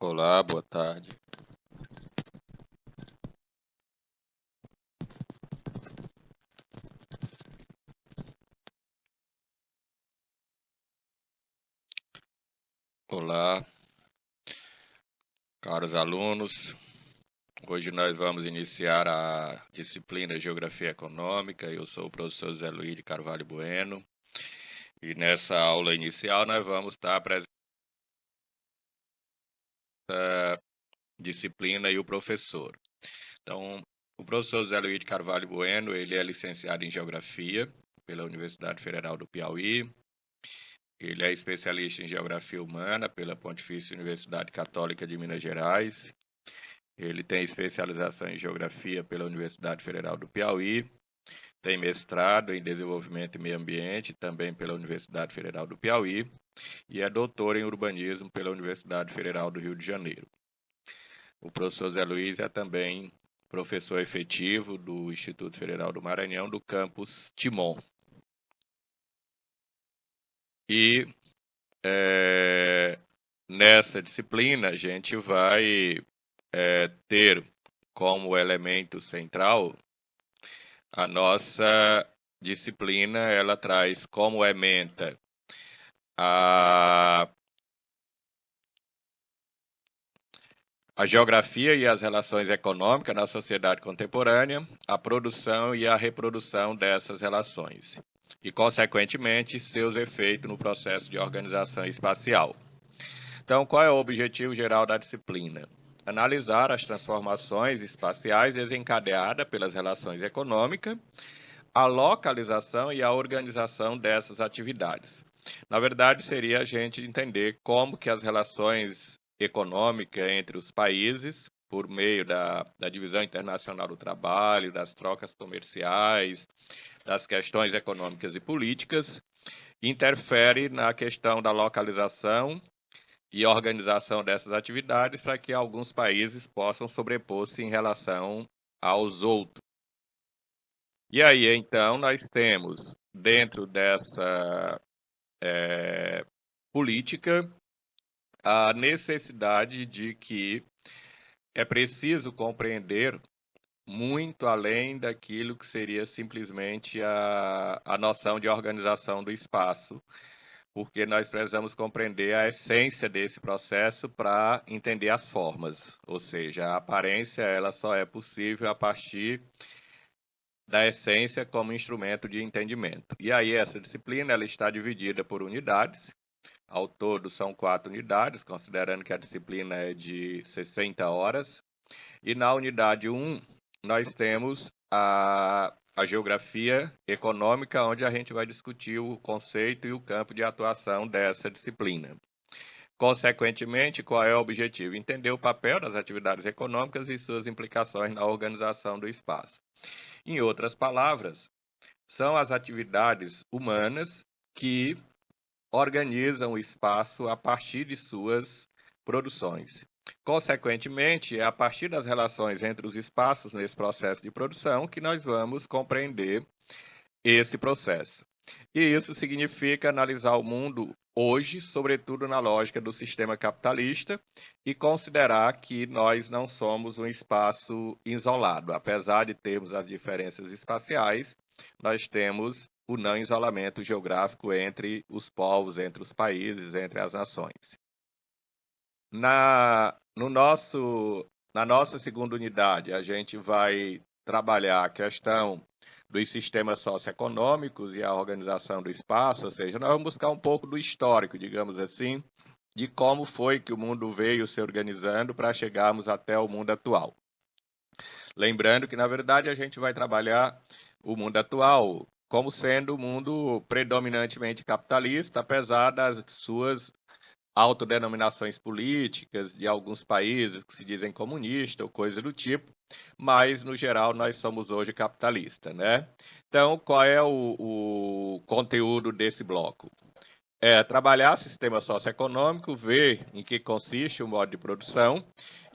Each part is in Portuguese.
Olá, boa tarde. Olá, caros alunos. Hoje nós vamos iniciar a disciplina Geografia Econômica. Eu sou o professor Zé Luiz de Carvalho Bueno. E nessa aula inicial nós vamos estar apresentando a disciplina e o professor. Então, o professor Zé Luiz de Carvalho Bueno, ele é licenciado em Geografia pela Universidade Federal do Piauí. Ele é especialista em Geografia Humana pela Pontifícia Universidade Católica de Minas Gerais. Ele tem especialização em Geografia pela Universidade Federal do Piauí, tem mestrado em Desenvolvimento e Meio Ambiente, também pela Universidade Federal do Piauí, e é doutor em Urbanismo pela Universidade Federal do Rio de Janeiro. O professor Zé Luiz é também professor efetivo do Instituto Federal do Maranhão, do campus Timon. E nessa disciplina a gente vai ter como elemento central a nossa disciplina. Ela traz como ementa a geografia e as relações econômicas na sociedade contemporânea, a produção e a reprodução dessas relações, e, consequentemente, seus efeitos no processo de organização espacial. Então, qual é o objetivo geral da disciplina? Analisar as transformações espaciais desencadeadas pelas relações econômicas, a localização e a organização dessas atividades. Na verdade, seria a gente entender como que as relações econômicas entre os países, por meio da divisão internacional do trabalho, das trocas comerciais, das questões econômicas e políticas, interfere na questão da localização e organização dessas atividades para que alguns países possam sobrepor-se em relação aos outros. E aí, então, nós temos, dentro dessa política, a necessidade de que é preciso compreender muito além daquilo que seria simplesmente a noção de organização do espaço, porque nós precisamos compreender a essência desse processo para entender as formas, ou seja, a aparência ela só é possível a partir da essência como instrumento de entendimento. E aí essa disciplina ela está dividida por unidades. Ao todo são 4 unidades, considerando que a disciplina é de 60 horas. E na unidade 1, nós temos a geografia econômica, onde a gente vai discutir o conceito e o campo de atuação dessa disciplina. Consequentemente, qual é o objetivo? Entender o papel das atividades econômicas e suas implicações na organização do espaço. Em outras palavras, são as atividades humanas que organizam o espaço a partir de suas produções. Consequentemente, é a partir das relações entre os espaços nesse processo de produção que nós vamos compreender esse processo. E isso significa analisar o mundo hoje, sobretudo na lógica do sistema capitalista, e considerar que nós não somos um espaço isolado. Apesar de termos as diferenças espaciais, nós temos o não isolamento geográfico entre os povos, entre os países, entre as nações. Na nossa segunda unidade, a gente vai trabalhar a questão dos sistemas socioeconômicos e a organização do espaço, ou seja, nós vamos buscar um pouco do histórico, digamos assim, de como foi que o mundo veio se organizando para chegarmos até o mundo atual. Lembrando que, na verdade, a gente vai trabalhar o mundo atual como sendo um mundo predominantemente capitalista, apesar das suas autodenominações políticas de alguns países que se dizem comunistas ou coisa do tipo, mas, no geral, nós somos hoje capitalistas, né? Então, qual é o conteúdo desse bloco? É trabalhar sistema socioeconômico, ver em que consiste o modo de produção,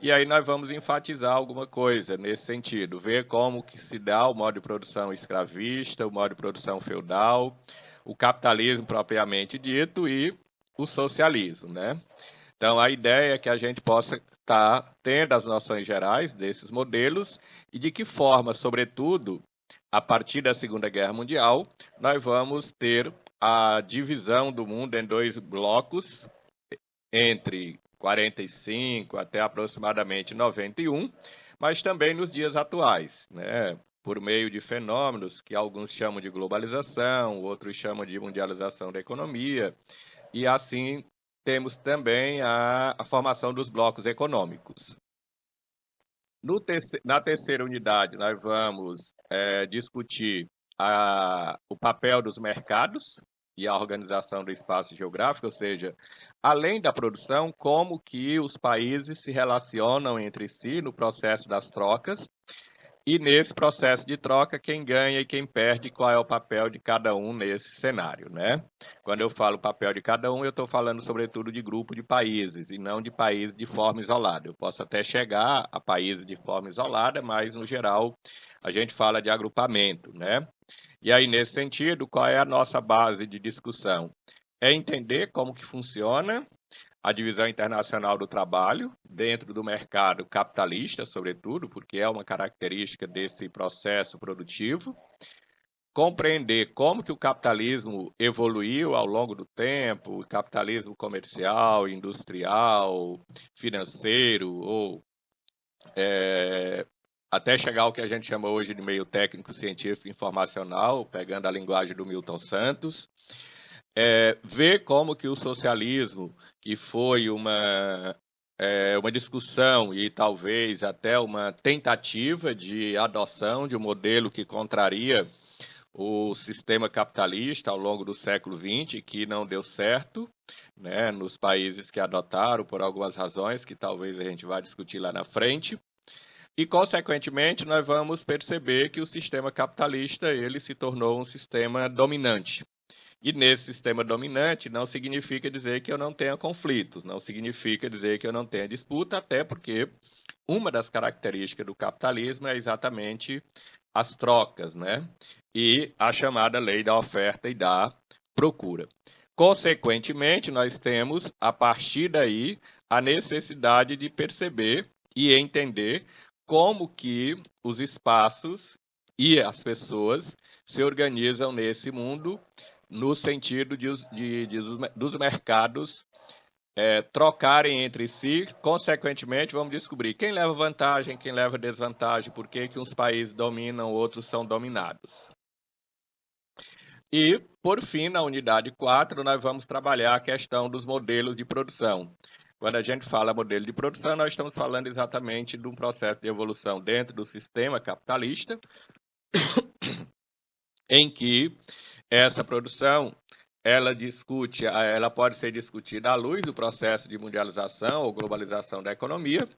e aí nós vamos enfatizar alguma coisa nesse sentido, ver como que se dá o modo de produção escravista, o modo de produção feudal, o capitalismo propriamente dito e o socialismo, né? Então, a ideia é que a gente possa estar tendo as noções gerais desses modelos e de que forma, sobretudo, a partir da Segunda Guerra Mundial, nós vamos ter a divisão do mundo em dois blocos, entre 45 até aproximadamente 91, mas também nos dias atuais, né? Por meio de fenômenos que alguns chamam de globalização, outros chamam de mundialização da economia, e assim temos também a formação dos blocos econômicos. Na terceira unidade, nós vamos discutir o papel dos mercados e a organização do espaço geográfico, ou seja, além da produção, como que os países se relacionam entre si no processo das trocas, e nesse processo de troca, quem ganha e quem perde, qual é o papel de cada um nesse cenário, né? Quando eu falo papel de cada um, eu estou falando sobretudo de grupo de países e não de países de forma isolada. Eu posso até chegar a países de forma isolada, mas no geral a gente fala de agrupamento, né? E aí, nesse sentido, qual é a nossa base de discussão? É entender como que funciona a divisão internacional do trabalho dentro do mercado capitalista, sobretudo, porque é uma característica desse processo produtivo, compreender como que o capitalismo evoluiu ao longo do tempo, o capitalismo comercial, industrial, financeiro, ou até chegar ao que a gente chama hoje de meio técnico, científico, informacional, pegando a linguagem do Milton Santos, ver como que o socialismo, que foi uma discussão e talvez até uma tentativa de adoção de um modelo que contraria o sistema capitalista ao longo do século XX, que não deu certo, né, nos países que adotaram por algumas razões que talvez a gente vá discutir lá na frente. E, consequentemente, nós vamos perceber que o sistema capitalista ele se tornou um sistema dominante. E nesse sistema dominante não significa dizer que eu não tenha conflitos, não significa dizer que eu não tenha disputa, até porque uma das características do capitalismo é exatamente as trocas, né? E a chamada lei da oferta e da procura. Consequentemente, nós temos, a partir daí, a necessidade de perceber e entender como que os espaços e as pessoas se organizam nesse mundo no sentido dos mercados trocarem entre si, consequentemente, vamos descobrir quem leva vantagem, quem leva desvantagem, por que uns países dominam, outros são dominados. E, por fim, na unidade 4, nós vamos trabalhar a questão dos modelos de produção. Quando a gente fala modelo de produção, nós estamos falando exatamente de um processo de evolução dentro do sistema capitalista, em que essa produção ela pode ser discutida à luz do processo de mundialização ou globalização da economia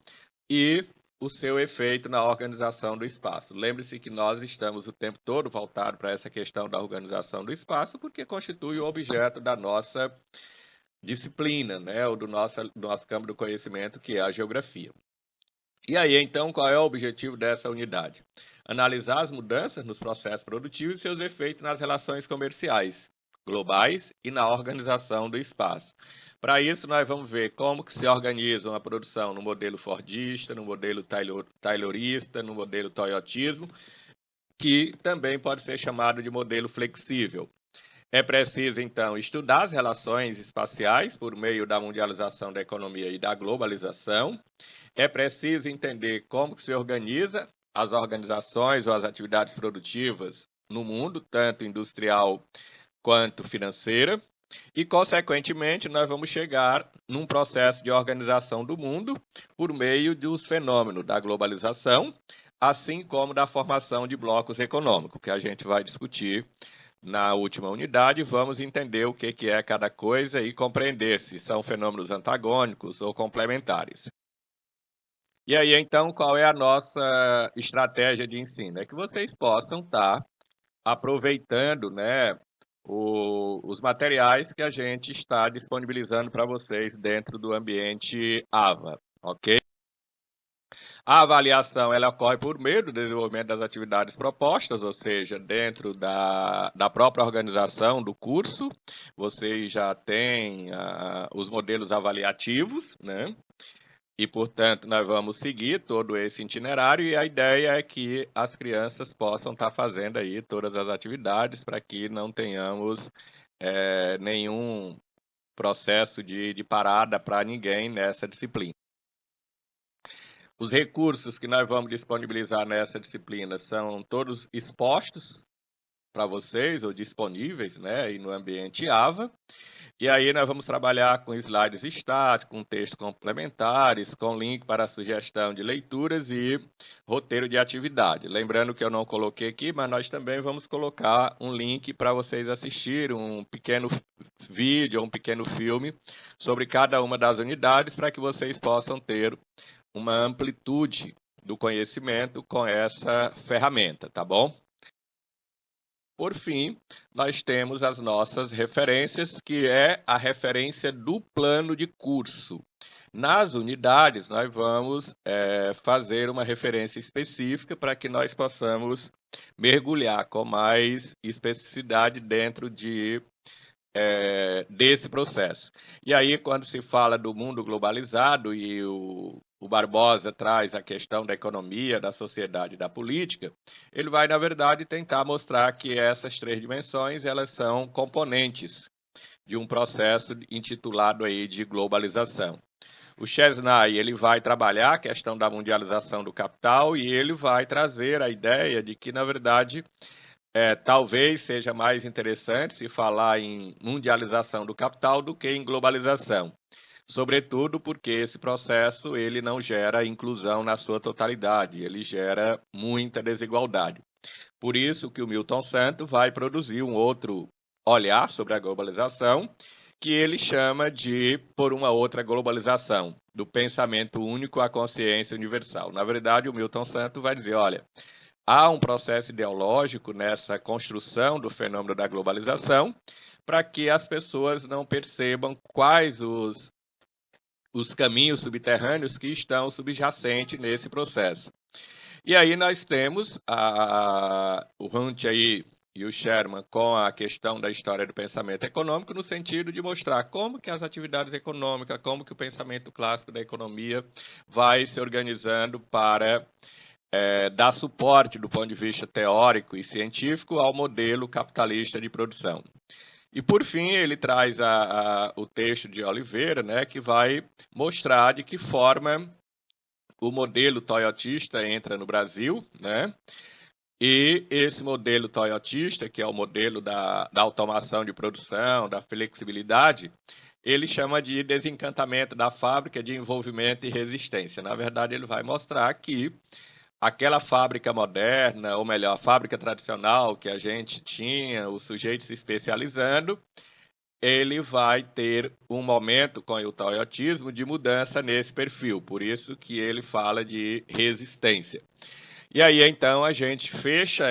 e o seu efeito na organização do espaço. Lembre-se que nós estamos o tempo todo voltados para essa questão da organização do espaço, porque constitui o objeto da nossa disciplina, né, ou do nosso campo do conhecimento, que é a geografia. E aí, então, qual é o objetivo dessa unidade? Analisar as mudanças nos processos produtivos e seus efeitos nas relações comerciais globais e na organização do espaço. Para isso, nós vamos ver como que se organiza uma produção no modelo fordista, no modelo taylorista, no modelo toyotismo, que também pode ser chamado de modelo flexível. É preciso, então, estudar as relações espaciais por meio da mundialização da economia e da globalização. É preciso entender como se organiza as organizações ou as atividades produtivas no mundo, tanto industrial quanto financeira, e, consequentemente, nós vamos chegar num processo de organização do mundo por meio dos fenômenos da globalização, assim como da formação de blocos econômicos, que a gente vai discutir na última unidade. Vamos entender o que é cada coisa e compreender se são fenômenos antagônicos ou complementares. E aí, então, qual é a nossa estratégia de ensino? É que vocês possam estar aproveitando, né, os materiais que a gente está disponibilizando para vocês dentro do ambiente AVA, ok? A avaliação ela ocorre por meio do desenvolvimento das atividades propostas, ou seja, dentro da própria organização do curso, vocês já têm os modelos avaliativos, né? E, portanto, nós vamos seguir todo esse itinerário e a ideia é que as crianças possam estar fazendo aí todas as atividades para que não tenhamos nenhum processo de parada para ninguém nessa disciplina. Os recursos que nós vamos disponibilizar nessa disciplina são todos expostos para vocês ou disponíveis, né, e no ambiente AVA. E aí nós vamos trabalhar com slides estáticos, com textos complementares, com link para sugestão de leituras e roteiro de atividade. Lembrando que eu não coloquei aqui, mas nós também vamos colocar um link para vocês assistirem um pequeno vídeo, um pequeno filme sobre cada uma das unidades para que vocês possam ter uma amplitude do conhecimento com essa ferramenta, tá bom? Por fim, nós temos as nossas referências, que é a referência do plano de curso. Nas unidades, nós vamos fazer uma referência específica para que nós possamos mergulhar com mais especificidade dentro desse processo. E aí, quando se fala do mundo globalizado e o Barbosa traz a questão da economia, da sociedade e da política, ele vai, na verdade, tentar mostrar que essas três dimensões elas são componentes de um processo intitulado aí de globalização. O Chesnay ele vai trabalhar a questão da mundialização do capital e ele vai trazer a ideia de que, na verdade, talvez seja mais interessante se falar em mundialização do capital do que em globalização. Sobretudo porque esse processo ele não gera inclusão na sua totalidade, ele gera muita desigualdade. Por isso que o Milton Santos vai produzir um outro olhar sobre a globalização, que ele chama de por uma outra globalização, do pensamento único à consciência universal. Na verdade, o Milton Santos vai dizer, olha, há um processo ideológico nessa construção do fenômeno da globalização para que as pessoas não percebam quais os caminhos subterrâneos que estão subjacentes nesse processo. E aí nós temos o Hunt aí e o Sherman com a questão da história do pensamento econômico no sentido de mostrar como que as atividades econômicas, como que o pensamento clássico da economia vai se organizando para dar suporte do ponto de vista teórico e científico ao modelo capitalista de produção. E, por fim, ele traz o texto de Oliveira, né, que vai mostrar de que forma o modelo toyotista entra no Brasil, né? E esse modelo toyotista, que é o modelo da automação de produção, da flexibilidade, ele chama de desencantamento da fábrica, de envolvimento e resistência. Na verdade, ele vai mostrar que aquela fábrica moderna, ou melhor, a fábrica tradicional que a gente tinha, o sujeito se especializando, ele vai ter um momento com o toyotismo de mudança nesse perfil, por isso que ele fala de resistência. E aí, então, a gente fecha